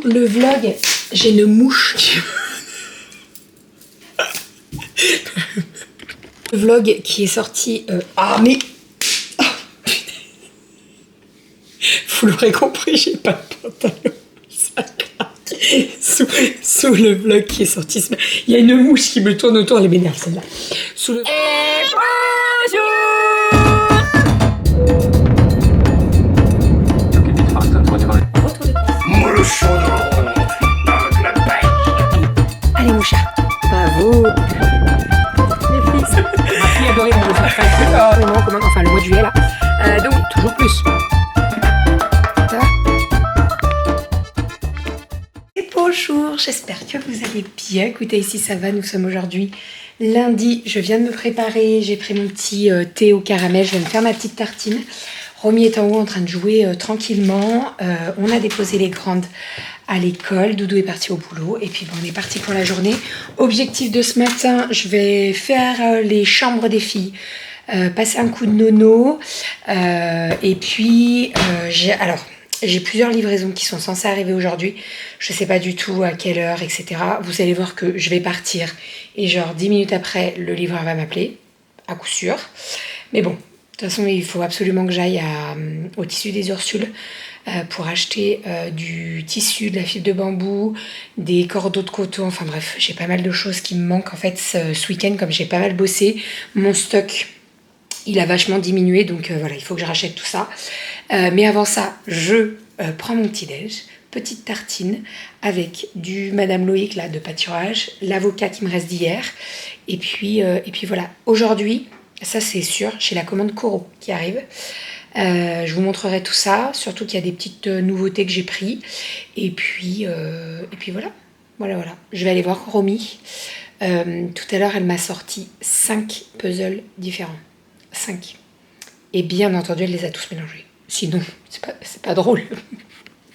Tout le vlog, j'ai une mouche qui... Le vlog qui est sorti... Ah mais... Oh, vous l'aurez compris, j'ai pas de pantalon. Ça craque. Sous le vlog qui est sorti... Il y a une mouche qui me tourne autour, elle m'énerve celle-là. Sous le... Allez mon chat, bravo. Les fils. Ma fille adorait mon enfin le mois de juillet là. Donc toujours plus. Ça va? Et bonjour, j'espère que vous allez bien. Écoutez, ici ça va, nous sommes aujourd'hui lundi. Je viens de me préparer, j'ai pris mon petit thé au caramel, je viens de faire ma petite tartine. Romy est en haut en train de jouer tranquillement. On a déposé les grandes à l'école. Doudou est parti au boulot. Et puis bon, on est parti pour la journée. Objectif de ce matin, je vais faire les chambres des filles. Passer un coup de nono. Et puis, j'ai plusieurs livraisons qui sont censées arriver aujourd'hui. Je ne sais pas du tout à quelle heure, etc. Vous allez voir que je vais partir. Et genre 10 minutes après, le livreur va m'appeler. À coup sûr. Mais bon. De toute façon, il faut absolument que j'aille au tissu des Ursules pour acheter du tissu, de la fibre de bambou, des cordeaux de coton. Enfin bref, j'ai pas mal de choses qui me manquent en fait ce week-end comme j'ai pas mal bossé. Mon stock, il a vachement diminué, donc voilà, il faut que je rachète tout ça. Mais avant ça, je prends mon petit-déj. Petite tartine avec du Madame Loïc là, de pâturage, l'avocat qui me reste d'hier. Et puis voilà, aujourd'hui... Ça c'est sûr, j'ai la commande Coro qui arrive. Je vous montrerai tout ça, surtout qu'il y a des petites nouveautés que j'ai pris. Et puis voilà. Voilà. Je vais aller voir Romy. Tout à l'heure, elle m'a sorti 5 puzzles différents. 5. Et bien entendu, elle les a tous mélangés. Sinon, c'est pas drôle.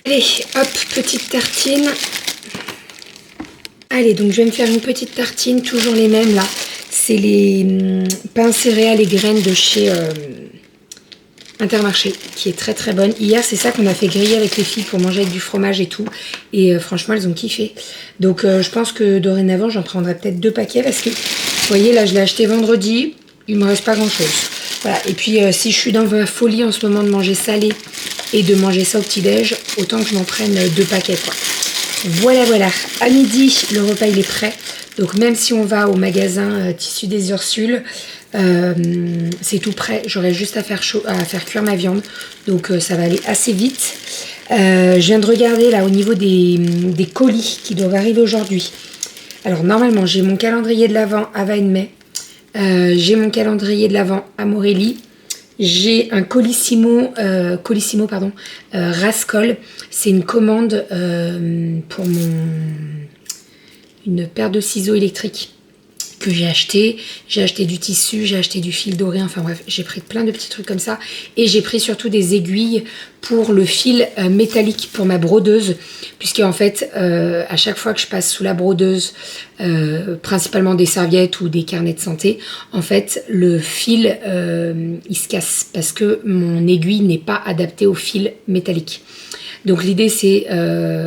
Allez, hop, petite tartine. Allez, donc je vais me faire une petite tartine, toujours les mêmes là. C'est les pains céréales et graines de chez Intermarché, qui est très très bonne. Hier, c'est ça qu'on a fait griller avec les filles pour manger avec du fromage et tout. Et franchement, elles ont kiffé. Donc, je pense que dorénavant, j'en prendrai peut-être 2 paquets parce que, vous voyez, là, je l'ai acheté vendredi. Il me reste pas grand-chose. Voilà. Et puis, si je suis dans ma folie en ce moment de manger salé et de manger ça au petit-déj, autant que je m'en prenne 2 paquets, quoi. Voilà. À midi, le repas, il est prêt. Donc même si on va au magasin tissu des Ursules, c'est tout prêt. J'aurai juste à faire cuire ma viande. Donc ça va aller assez vite. Je viens de regarder là au niveau des colis qui doivent arriver aujourd'hui. Alors normalement j'ai mon calendrier de l'Avent à Vaennes-May. J'ai mon calendrier de l'Avent à Morelli. J'ai un Colissimo Rascol. C'est une commande pour une paire de ciseaux électriques que j'ai acheté. J'ai acheté du tissu, j'ai acheté du fil doré, enfin bref, j'ai pris plein de petits trucs comme ça. Et j'ai pris surtout des aiguilles pour le fil métallique pour ma brodeuse. Puisque en fait, à chaque fois que je passe sous la brodeuse, principalement des serviettes ou des carnets de santé, en fait, le fil, il se casse parce que mon aiguille n'est pas adaptée au fil métallique. Donc l'idée c'est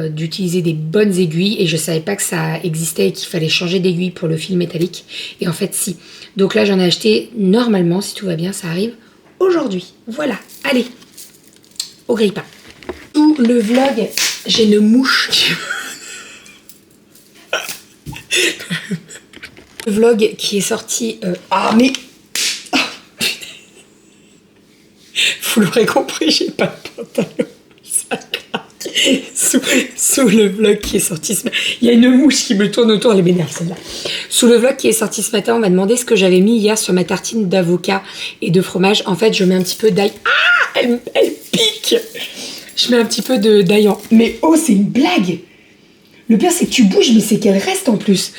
d'utiliser des bonnes aiguilles et je savais pas que ça existait et qu'il fallait changer d'aiguille pour le fil métallique. Et en fait si. Donc là j'en ai acheté normalement, si tout va bien, ça arrive aujourd'hui. Voilà, allez, au grille-pain. Tout le vlog, j'ai une mouche qui... Le vlog qui est sorti... Ah mais... Oh, vous l'aurez compris, j'ai pas de pantalon. Ça craque. Sous le vlog qui est sorti ce matin. Il y a une mouche qui me tourne autour, elle m'énerve celle-là. Sous le vlog qui est sorti ce matin, on m'a demandé ce que j'avais mis hier sur ma tartine d'avocat et de fromage. En fait, je mets un petit peu d'ail. Ah, elle pique. Je mets un petit peu d'ail en... Mais oh, c'est une blague. Le pire, c'est que tu bouges, mais c'est qu'elle reste en plus.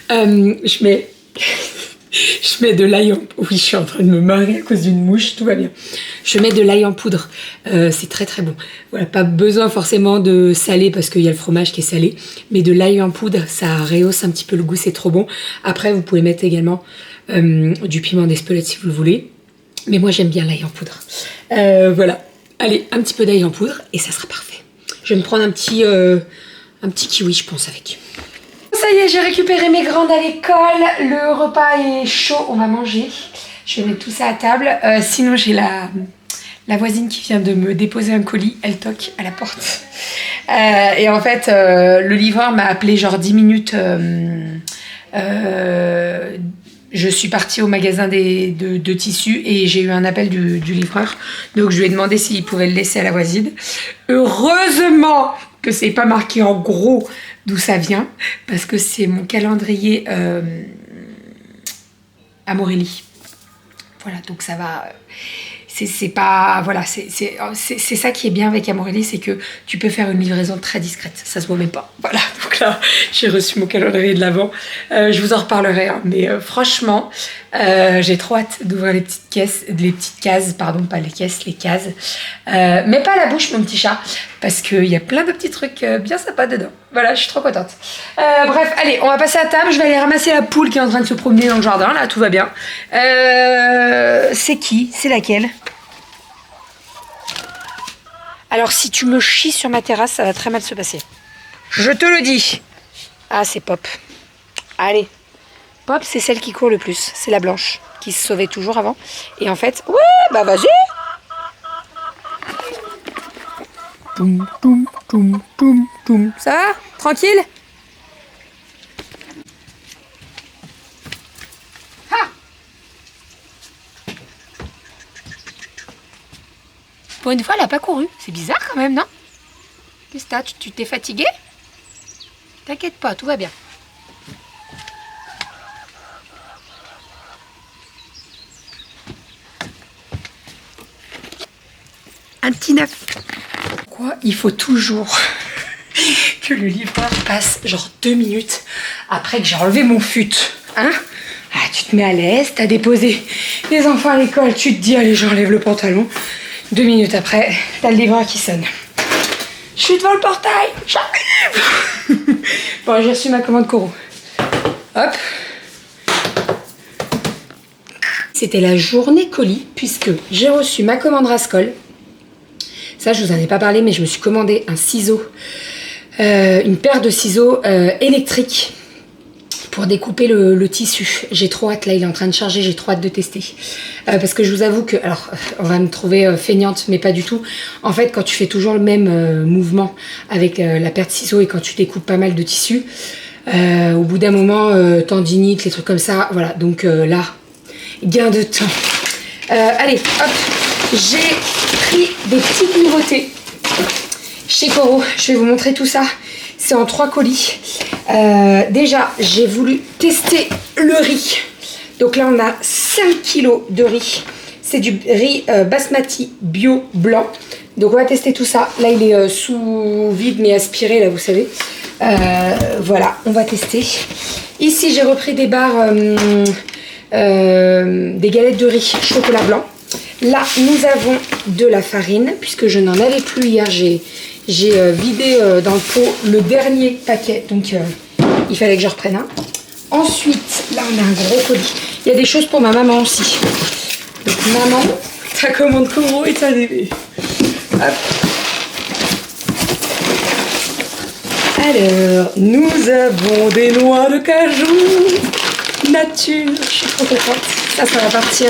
Je mets de l'ail en... Oui, je suis en train de me marrer à cause d'une mouche, tout va bien. Je mets de l'ail en poudre, c'est très très bon. Voilà, pas besoin forcément de saler parce qu'il y a le fromage qui est salé, mais de l'ail en poudre, ça rehausse un petit peu le goût, c'est trop bon. Après, vous pouvez mettre également du piment d'Espelette si vous le voulez, mais moi j'aime bien l'ail en poudre. Voilà, allez, un petit peu d'ail en poudre et ça sera parfait. Je vais me prendre un petit un petit kiwi, je pense, avec. Ça y est, j'ai récupéré mes grandes à l'école. Le repas est chaud, on va manger. Je vais mettre tout ça à table. Sinon, j'ai la voisine qui vient de me déposer un colis. Elle toque à la porte. Et en fait, le livreur m'a appelé genre 10 minutes. Je suis partie au magasin de tissus et j'ai eu un appel du livreur. Donc je lui ai demandé s'il pouvait le laisser à la voisine. Heureusement que c'est pas marqué en gros d'où ça vient, parce que c'est mon calendrier Amorelie. Voilà, donc ça va. C'est pas. Voilà, c'est ça qui est bien avec Amorelie, c'est que tu peux faire une livraison très discrète. Ça se voit même pas. Voilà, donc là, j'ai reçu mon calendrier de l'Avent. Je vous en reparlerai, hein, mais franchement, j'ai trop hâte d'ouvrir les petites cases, pardon, pas les caisses, les cases. Mais pas la bouche, mon petit chat, parce qu'il y a plein de petits trucs bien sympas dedans. Voilà, je suis trop contente. Bref, allez, on va passer à table. Je vais aller ramasser la poule qui est en train de se promener dans le jardin. Là, tout va bien. C'est qui? C'est laquelle? Alors, si tu me chies sur ma terrasse, ça va très mal se passer. Je te le dis. Ah, c'est Pop. Allez. Pop, c'est celle qui court le plus. C'est la blanche, qui se sauvait toujours avant. Et en fait, ouais, bah vas-y. Toum, toum, toum, toum, toum. Ça va? Tranquille? Ah! Pour une fois, elle n'a pas couru. C'est bizarre quand même, non? Qu'est-ce que t'as? Tu t'es fatiguée? T'inquiète pas, tout va bien. Un petit neuf. Quoi? Il faut toujours que le livreur passe genre 2 minutes après que j'ai enlevé mon fut. Hein? Ah, tu te mets à l'aise, t'as déposé les enfants à l'école, tu te dis allez, j'enlève le pantalon. 2 minutes après, t'as le livreur qui sonne. Je suis devant le portail. Bon, j'ai reçu ma commande Coro. Hop. C'était la journée colis puisque j'ai reçu ma commande Rascol. Ça, je vous en ai pas parlé, mais je me suis commandé un ciseau, une paire de ciseaux électriques pour découper le tissu. J'ai trop hâte, là, il est en train de charger, j'ai trop hâte de tester. Parce que je vous avoue que, alors, on va me trouver feignante, mais pas du tout. En fait, quand tu fais toujours le même mouvement avec la paire de ciseaux et quand tu découpes pas mal de tissu, au bout d'un moment, tendinite, les trucs comme ça, voilà. Donc là, gain de temps. Allez, hop, j'ai pris des petites nouveautés chez Coro. Je vais vous montrer tout ça. C'est en 3 colis. Déjà, j'ai voulu tester le riz. Donc là, on a 5 kilos de riz. C'est du riz basmati bio blanc. Donc on va tester tout ça. Là, il est sous vide mais aspiré, là, vous savez. Voilà, on va tester. Ici, j'ai repris des barres, des galettes de riz chocolat blanc. Là, nous avons de la farine, puisque je n'en avais plus hier. J'ai vidé dans le pot le dernier paquet, donc il fallait que je reprenne un. Ensuite, là, on a un gros colis. Il y a des choses pour ma maman aussi. Donc, maman, ta commande Coro est arrivée. Hop. Alors, nous avons des noix de cajou nature. Je suis trop contente. Ça va partir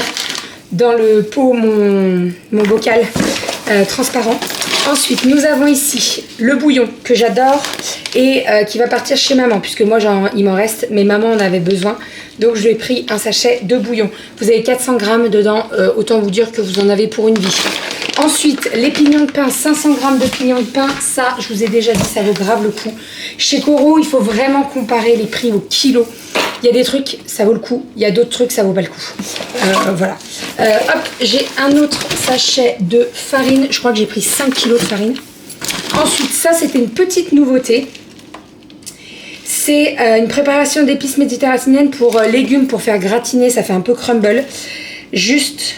dans le pot, mon bocal transparent. Ensuite, nous avons ici le bouillon que j'adore et qui va partir chez maman, puisque moi, il m'en reste, mais maman en avait besoin. Donc, je lui ai pris un sachet de bouillon. Vous avez 400 grammes dedans, autant vous dire que vous en avez pour une vie. Ensuite, les pignons de pain, 500 grammes de pignons de pain. Ça, je vous ai déjà dit, ça vaut grave le coup. Chez Coro, il faut vraiment comparer les prix au kilo. Il y a des trucs, ça vaut le coup. Il y a d'autres trucs, ça vaut pas le coup. Voilà. Hop, j'ai un autre sachet de farine. Je crois que j'ai pris 5 kilos de farine. Ensuite, ça, c'était une petite nouveauté. C'est une préparation d'épices méditerranéennes pour légumes, pour faire gratiner. Ça fait un peu crumble. Juste...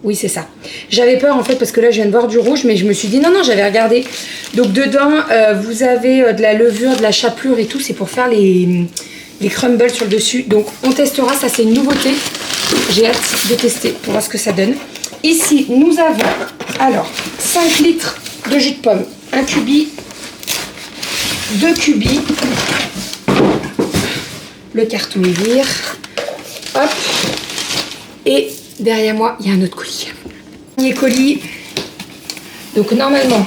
Oui, c'est ça. J'avais peur en fait parce que là je viens de voir du rouge, mais je me suis dit non, j'avais regardé. Donc dedans, vous avez de la levure, de la chapelure et tout. C'est pour faire les crumbles sur le dessus. Donc on testera, ça c'est une nouveauté. J'ai hâte de tester pour voir ce que ça donne. Ici, nous avons alors 5 litres de jus de pomme, un cubi, 2 cubis. Le carton est vire. Hop. Et derrière moi, il y a un autre colis. Premier colis. Donc normalement,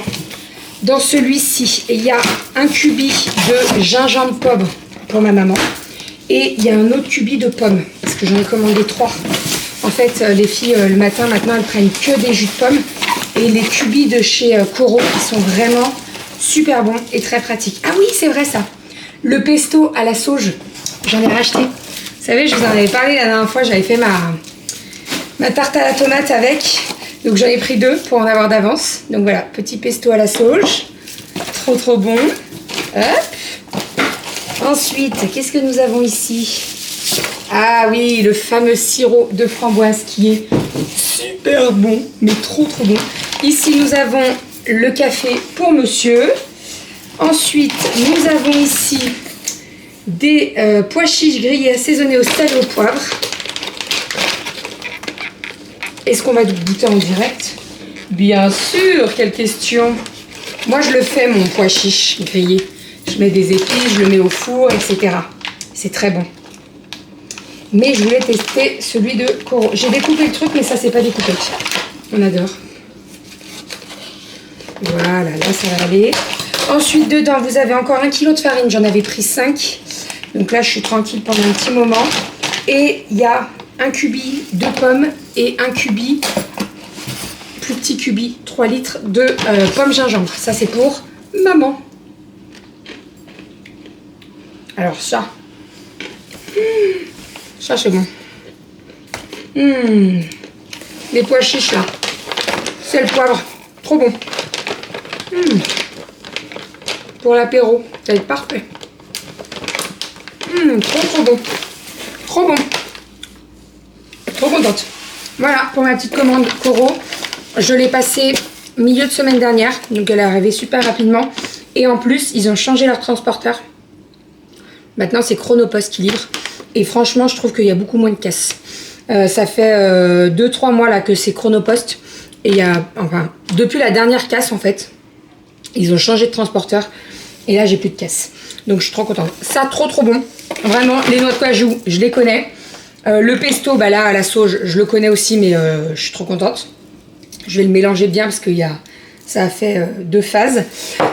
dans celui-ci, il y a un cubi de gingembre pomme pour ma maman. Et il y a un autre cubi de pommes, parce que j'en ai commandé 3. En fait, les filles, le matin, maintenant, elles prennent que des jus de pommes. Et les cubis de chez Coro, qui sont vraiment super bons et très pratiques. Ah oui, c'est vrai ça. Le pesto à la sauge, j'en ai racheté. Vous savez, je vous en avais parlé la dernière fois, j'avais fait ma tarte à la tomate avec. Donc j'en ai pris 2 pour en avoir d'avance. Donc voilà, petit pesto à la sauge. Trop trop bon. Hop. Ensuite, qu'est-ce que nous avons ici? Ah oui, le fameux sirop de framboise qui est super bon, mais trop trop bon. Ici, nous avons le café pour monsieur. Ensuite, nous avons ici des pois chiches grillés assaisonnés au sel et au poivre. Est-ce qu'on va goûter en direct? Bien sûr, quelle question. Moi, je le fais, mon pois chiche grillé. Je mets des épices, je le mets au four, etc. C'est très bon. Mais je voulais tester celui de Coro. J'ai découpé le truc, mais ça, c'est pas découpé. On adore. Voilà, là, ça va aller. Ensuite, dedans, vous avez encore 1 kg de farine. J'en avais pris 5. Donc là, je suis tranquille pendant un petit moment. Et il y a un cubi de pommes et un cubi, plus petit cubi, 3 litres de pommes gingembre. Ça, c'est pour maman. Alors ça, ça c'est bon. Les pois chiches là, c'est le poivre, trop bon. Pour l'apéro, ça va être parfait. Trop trop bon, trop bon. Trop contente. Voilà pour ma petite commande Coro. Je l'ai passée milieu de semaine dernière, donc elle est arrivée super rapidement. Et en plus, ils ont changé leur transporteur. Maintenant, c'est Chronopost qui livre. Et franchement, je trouve qu'il y a beaucoup moins de casse. Ça fait 2-3 mois là que c'est Chronopost. Et il y a, enfin, depuis la dernière casse en fait, ils ont changé de transporteur. Et là, j'ai plus de casse. Donc, je suis trop contente. Ça, trop trop bon. Vraiment, les noix de cajou, je les connais. Le pesto, bah là, à la sauge, je le connais aussi, mais je suis trop contente. Je vais le mélanger bien parce que ça a fait 2 phases.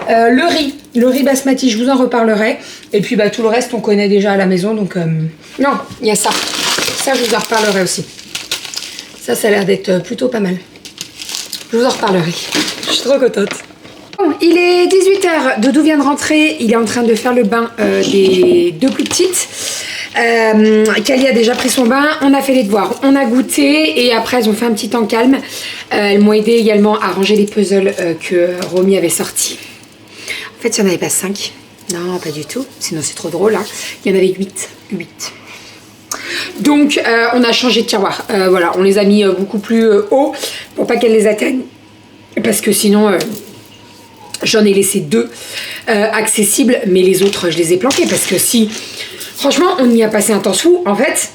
Le riz basmati, je vous en reparlerai. Et puis, bah, tout le reste, on connaît déjà à la maison. Donc, non, il y a ça. Ça, je vous en reparlerai aussi. Ça a l'air d'être plutôt pas mal. Je vous en reparlerai. Je suis trop contente. Bon, il est 18h. Doudou vient de rentrer. Il est en train de faire le bain des 2 plus petites. Kali a déjà pris son bain, on a fait les devoirs, on a goûté et après elles ont fait un petit temps calme. Elles m'ont aidé également à ranger les puzzles que Romy avait sortis. En fait, il n'y en avait pas 5. Non, pas du tout. Sinon, c'est trop drôle. Hein. Il y en avait 8. Donc, on a changé de tiroir. Voilà, on les a mis beaucoup plus haut pour pas qu'elles les atteignent. Parce que sinon... j'en ai laissé 2 accessibles, mais les autres, je les ai planqués parce que si... Franchement, on y a passé un temps fou. En fait,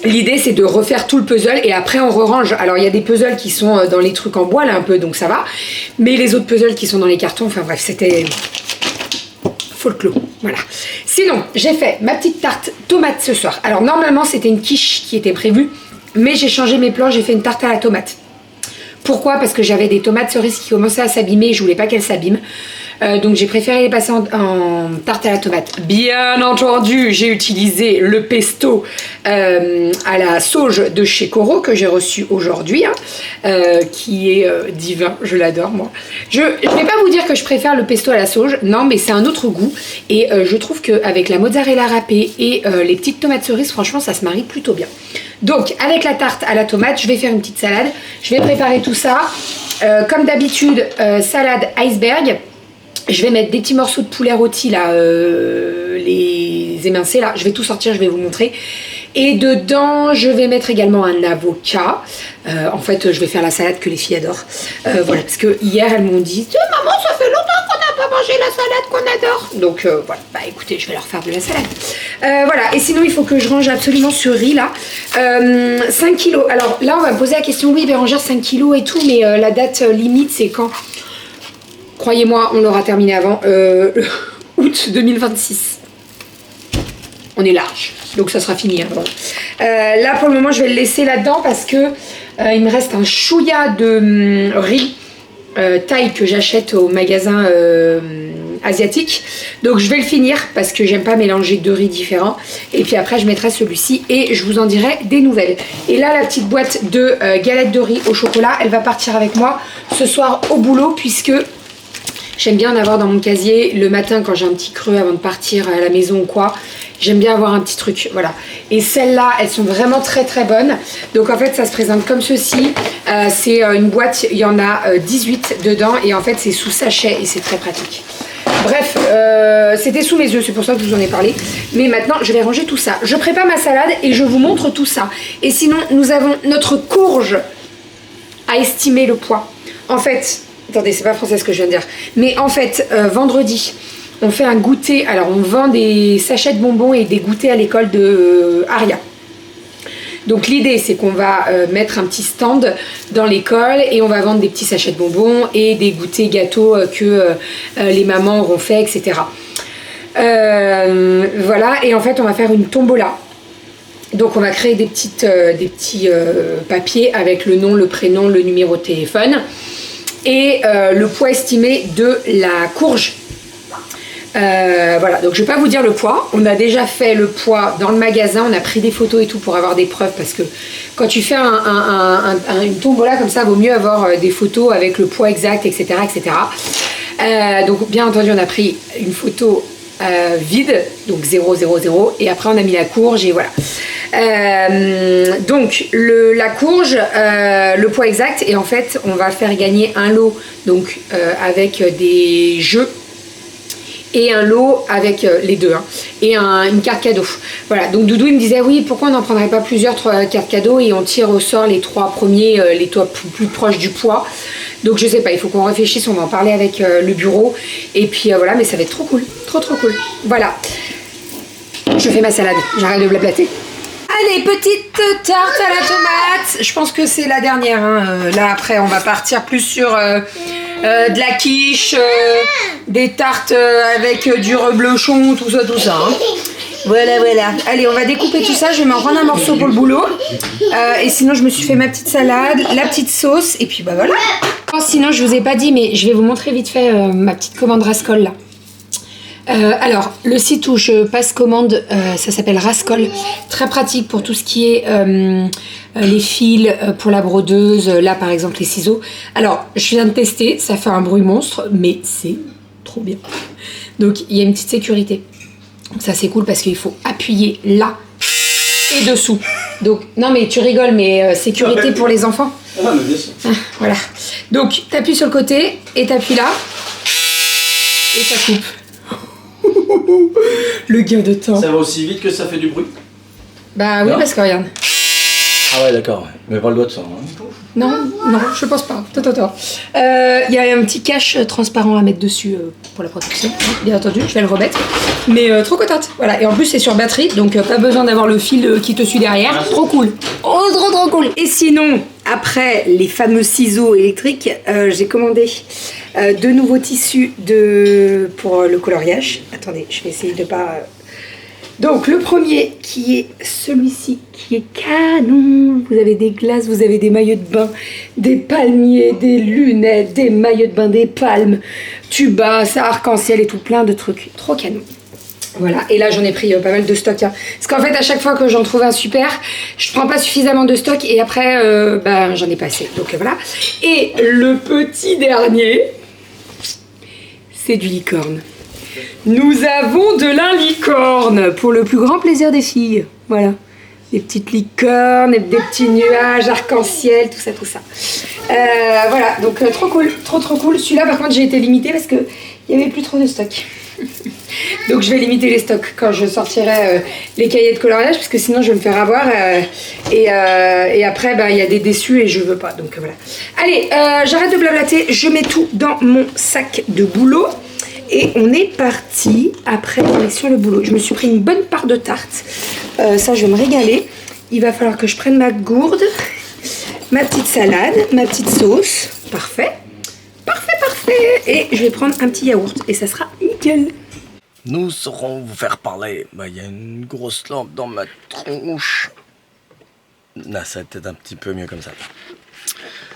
l'idée, c'est de refaire tout le puzzle et après, on re-range. Alors, il y a des puzzles qui sont dans les trucs en bois, là, un peu, donc ça va. Mais les autres puzzles qui sont dans les cartons, enfin bref, c'était... folklore. Voilà. Sinon, j'ai fait ma petite tarte tomate ce soir. Alors, normalement, c'était une quiche qui était prévue, mais j'ai changé mes plans, j'ai fait une tarte à la tomate. Pourquoi? Parce que j'avais des tomates cerises qui commençaient à s'abîmer et je voulais pas qu'elles s'abîment. Donc j'ai préféré les passer en tarte à la tomate. Bien entendu, j'ai utilisé le pesto à la sauge de chez Coro que j'ai reçu aujourd'hui, qui est divin, je l'adore moi. Je vais pas vous dire que je préfère le pesto à la sauge, non, mais c'est un autre goût. Et je trouve qu'avec la mozzarella râpée et les petites tomates cerises, franchement ça se marie plutôt bien. Donc avec la tarte à la tomate, je vais faire une petite salade. Je vais préparer tout ça. Comme d'habitude, salade iceberg. Je vais mettre des petits morceaux de poulet rôti là, les émincés là. Je vais tout sortir, je vais vous montrer. Et dedans, je vais mettre également un avocat. En fait, je vais faire la salade que les filles adorent. Voilà, parce que hier, elles m'ont dit « Maman, ça fait longtemps qu'on n'a pas mangé la salade qu'on adore !» Donc voilà, bah écoutez, je vais leur faire de la salade. Voilà, et sinon, il faut que je range absolument ce riz là. 5 kilos. Alors là, on va me poser la question, oui, Bérangère, 5 kilos et tout, mais la date limite, c'est quand? Croyez-moi, on l'aura terminé avant. août 2026. On est large, donc ça sera fini. Hein, bon. Là, pour le moment, je vais le laisser là-dedans parce que il me reste un chouïa de riz thaï que j'achète au magasin asiatique. Donc, je vais le finir parce que j'aime pas mélanger deux riz différents. Et puis après, je mettrai celui-ci et je vous en dirai des nouvelles. Et là, la petite boîte de galettes de riz au chocolat, elle va partir avec moi ce soir au boulot puisque j'aime bien en avoir dans mon casier le matin quand j'ai un petit creux avant de partir à la maison ou quoi. J'aime bien avoir un petit truc, voilà. Et celles-là, elles sont vraiment très très bonnes. Donc en fait, ça se présente comme ceci. C'est une boîte, il y en a 18 dedans. Et en fait, c'est sous sachet et c'est très pratique. Bref, c'était sous mes yeux, c'est pour ça que je vous en ai parlé. Mais maintenant, je vais ranger tout ça. Je prépare ma salade et je vous montre tout ça. Et sinon, nous avons notre courge à estimer le poids. En fait, attendez, c'est pas français ce que je viens de dire. Mais en fait, vendredi, on fait un goûter. Alors, on vend des sachets de bonbons et des goûters à l'école de Aria. Donc, l'idée, c'est qu'on va mettre un petit stand dans l'école et on va vendre des petits sachets de bonbons et des goûters gâteaux que les mamans auront fait, etc. Voilà, et en fait, on va faire une tombola. Donc, on va créer des petits papiers avec le nom, le prénom, le numéro de téléphone et le poids estimé de la courge. Voilà, donc je vais pas vous dire le poids. On a déjà fait le poids dans le magasin, on a pris des photos et tout pour avoir des preuves parce que quand tu fais une tombola comme ça, vaut mieux avoir des photos avec le poids exact, etc. etc. Donc bien entendu, on a pris une photo vide, donc 0, 0, 0, et après on a mis la courge et voilà. Donc la courge, le poids exact, et en fait on va faire gagner un lot donc avec des jeux et un lot avec les deux hein, et une carte cadeau. Voilà, donc Doudou il me disait oui, pourquoi on n'en prendrait pas plusieurs, 3 cartes cadeaux et on tire au sort les 3 premiers, les 3 plus proches du poids. Donc je sais pas, il faut qu'on réfléchisse, on va en parler avec le bureau et puis voilà, mais ça va être trop cool, trop cool. Voilà, je fais ma salade, j'arrête de blablater. Allez, petite tarte à la tomate. Je pense que c'est la dernière. Hein. Là, après, on va partir plus sur de la quiche, des tartes avec du reblochon, tout ça. Hein. Voilà. Allez, on va découper tout ça. Je vais m'en prendre un morceau pour le boulot. Et sinon, je me suis fait ma petite salade, la petite sauce. Et puis, bah voilà. Sinon, je vous ai pas dit, mais je vais vous montrer vite fait ma petite commande Rascol là. Alors, le site où je passe commande, ça s'appelle Rascol. Très pratique pour tout ce qui est les fils pour la brodeuse. Là, par exemple, les ciseaux. Alors, je viens de tester. Ça fait un bruit monstre, mais c'est trop bien. Donc, il y a une petite sécurité. Donc, ça, c'est cool parce qu'il faut appuyer là et dessous. Donc, non, mais tu rigoles, mais sécurité pour les enfants. Ah, mais bien sûr. Voilà. Donc, t'appuies sur le côté et t'appuies là. Et ça coupe. Le gain de temps. Ça va aussi vite que ça fait du bruit? Bah oui, non, parce que regarde. Ah ouais, d'accord, mais pas le doigt de sang. Hein. Non, je pense pas. Attends. Il y a un petit cache transparent à mettre dessus pour la protection. Bien entendu, je vais le remettre. Mais trop contente. Voilà, et en plus c'est sur batterie, donc pas besoin d'avoir le fil qui te suit derrière. Trop cool. Oh, trop cool. Et sinon, après les fameux ciseaux électriques, j'ai commandé de nouveaux tissus pour le coloriage. Attendez, je vais essayer de pas... Donc le premier qui est celui-ci, qui est canon. Vous avez des glaces, vous avez des maillots de bain, des palmiers, des lunettes, des maillots de bain, des palmes, tuba, ça arc-en-ciel et tout, plein de trucs. Trop canon. Voilà, et là j'en ai pris pas mal de stock. Hein. Parce qu'en fait à chaque fois que j'en trouve un super, je prends pas suffisamment de stock et après j'en ai pas assez. Donc voilà. Et le petit dernier, c'est du licorne. Nous avons de la licorne pour le plus grand plaisir des filles. Voilà, des petites licornes, des petits nuages arc-en-ciel, tout ça. Voilà, donc trop cool, trop cool. Celui-là par contre j'ai été limitée parce qu'il n'y avait plus trop de stock. Donc je vais limiter les stocks quand je sortirai les cahiers de coloriage parce que sinon je vais me faire avoir et après il y a des déçus et je veux pas, donc voilà. Allez, j'arrête de blablater, je mets tout dans mon sac de boulot. Et on est parti, après on est sur le boulot. Je me suis pris une bonne part de tarte. Ça, je vais me régaler. Il va falloir que je prenne ma gourde, ma petite salade, ma petite sauce. Parfait. Et je vais prendre un petit yaourt et ça sera nickel. Nous saurons vous faire parler. Bah, y a une grosse lampe dans ma tronche. Là, ça va peut-être un petit peu mieux comme ça.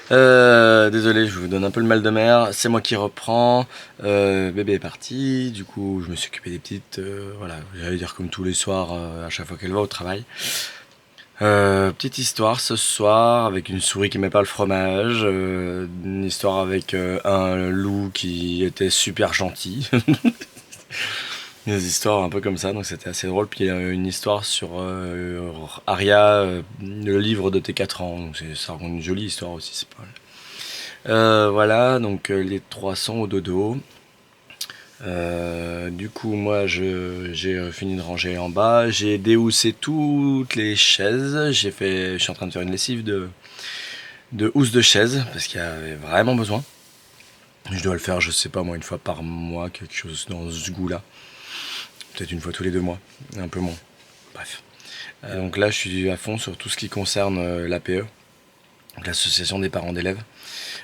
Désolé, je vous donne un peu le mal de mer. C'est moi qui reprends. Bébé est parti. Du coup, je me suis occupé des petites. Voilà, j'allais dire comme tous les soirs, à chaque fois qu'elle va au travail. Petite histoire ce soir avec une souris qui met pas le fromage. Une histoire avec un loup qui était super gentil. Des histoires un peu comme ça, donc c'était assez drôle. Puis il y a une histoire sur Aria, le livre de tes 4 ans. Donc ça raconte une jolie histoire aussi, c'est pas mal. Voilà, donc les 3 sont au dodo. Du coup, moi j'ai fini de ranger en bas. J'ai déhoussé toutes les chaises. Je suis en train de faire une lessive de housse de chaise parce qu'il y avait vraiment besoin. Je dois le faire, je sais pas moi, une fois par mois, quelque chose dans ce goût-là. Peut-être une fois tous les 2 mois, un peu moins. Bref. Donc là, je suis à fond sur tout ce qui concerne l'APE, l'association des parents d'élèves.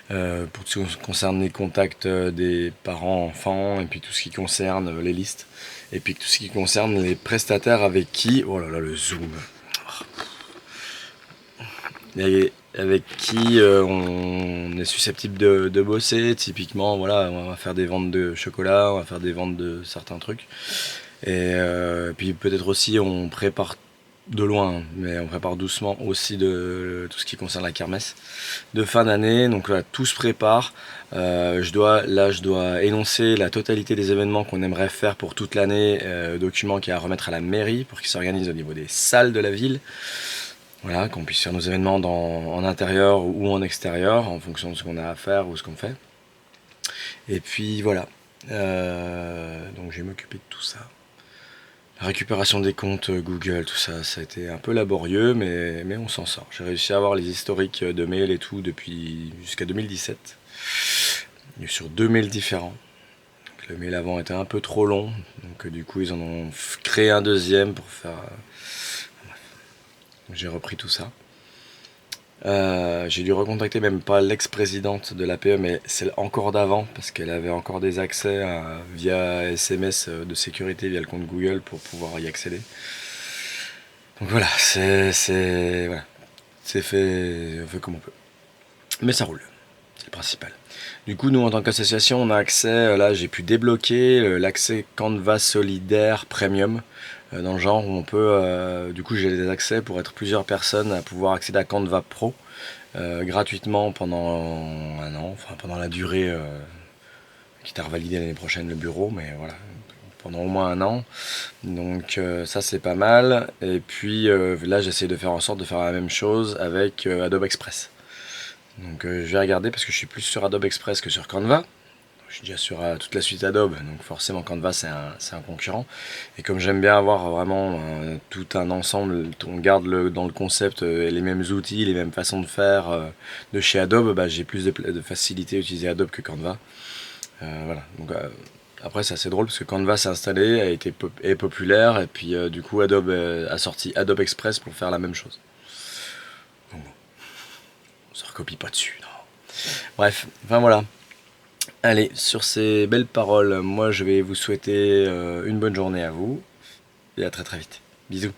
Pour tout ce qui concerne les contacts des parents-enfants, et puis tout ce qui concerne les listes, et puis tout ce qui concerne les prestataires avec qui... Oh là là, le zoom. Et avec qui on est susceptible de bosser. Typiquement, voilà, on va faire des ventes de chocolat, on va faire des ventes de certains trucs. Et puis peut-être aussi on prépare de loin, mais on prépare doucement aussi de tout ce qui concerne la kermesse de fin d'année. Donc là, tout se prépare. Je dois énoncer la totalité des événements qu'on aimerait faire pour toute l'année, document qui est à remettre à la mairie pour qu'ils s'organisent au niveau des salles de la ville. Voilà, qu'on puisse faire nos événements en intérieur ou en extérieur, en fonction de ce qu'on a à faire ou ce qu'on fait. Et puis voilà. Donc je vais m'occuper de tout ça. La récupération des comptes Google, tout ça, ça a été un peu laborieux, mais on s'en sort. J'ai réussi à avoir les historiques de mails et tout depuis jusqu'à 2017. Sur 2 mails différents. Donc, le mail avant était un peu trop long, donc du coup ils en ont créé un deuxième pour faire... J'ai repris tout ça. J'ai dû recontacter même pas l'ex-présidente de l'APE, mais celle encore d'avant, parce qu'elle avait encore des accès via SMS de sécurité, via le compte Google, pour pouvoir y accéder. Donc voilà, c'est fait, on fait comme on peut. Mais ça roule, c'est le principal. Du coup, nous, en tant qu'association, on a accès, là, j'ai pu débloquer l'accès Canva Solidaire Premium, dans le genre où on peut, du coup, j'ai des accès pour être plusieurs personnes à pouvoir accéder à Canva Pro gratuitement pendant un an, enfin pendant la durée qui est à revalider l'année prochaine le bureau, mais voilà, pendant au moins un an. Donc ça c'est pas mal. Et puis là j'essaie de faire en sorte de faire la même chose avec Adobe Express. Donc je vais regarder parce que je suis plus sur Adobe Express que sur Canva. Je suis déjà sur toute la suite Adobe, donc forcément Canva c'est un concurrent. Et comme j'aime bien avoir vraiment tout un ensemble, on garde dans le concept les mêmes outils, les mêmes façons de faire de chez Adobe, bah, j'ai plus de facilité à utiliser Adobe que Canva. Voilà. Donc, après c'est assez drôle parce que Canva s'est installé, est populaire, et puis du coup Adobe a sorti Adobe Express pour faire la même chose. Donc bon, on se recopie pas dessus, non. Bref, enfin voilà. Allez, sur ces belles paroles, moi je vais vous souhaiter une bonne journée à vous et à très très vite. Bisous.